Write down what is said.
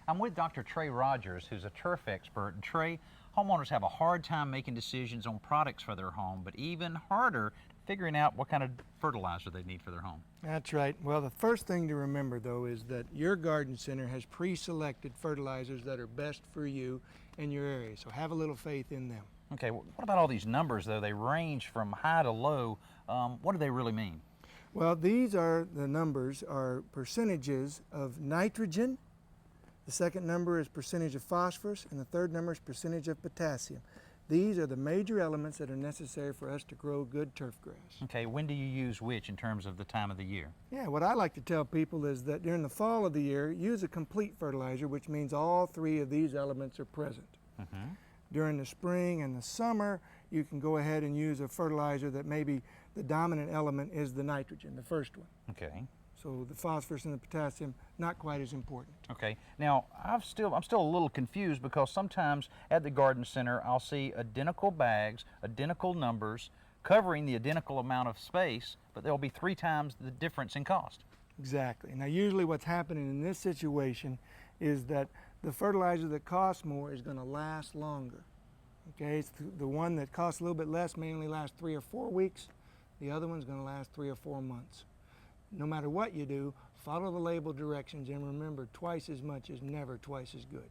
I'm with Dr. Trey Rogers, who's a turf expert. And Trey, homeowners have a hard time making decisions on products for their home, but even harder figuring out what kind of fertilizer they need for their home. That's right. Well, the first thing to remember, though, is that your garden center has pre-selected fertilizers that are best for you and your area, so have a little faith in them. Okay, what about all these numbers, though? They range from high to low. What do they really mean? Well, these are the numbers, are percentages of nitrogen. The second number is percentage of phosphorus, and the third number is percentage of potassium. These are the major elements that are necessary for us to grow good turf grass. Okay, when do you use which in terms of the time of the year? Yeah, what I like to tell people is that during the fall of the year, use a complete fertilizer, which means all three of these elements are present. During the spring and the summer, you can go ahead and use a fertilizer that maybe the dominant element is the nitrogen, the first one. Okay. So the phosphorus and the potassium, not quite as important. Okay. Now, I'm still a little confused because sometimes at the garden center I'll see identical bags, identical numbers, covering the identical amount of space, but there'll be 3 times the difference in cost. Exactly. Now, usually what's happening in this situation is that the fertilizer that costs more is going to last longer. Okay, it's the one that costs a little bit less may only last 3 or 4 weeks. The other one's going to last 3 or 4 months. No matter what you do, follow the label directions and remember, twice as much is never twice as good.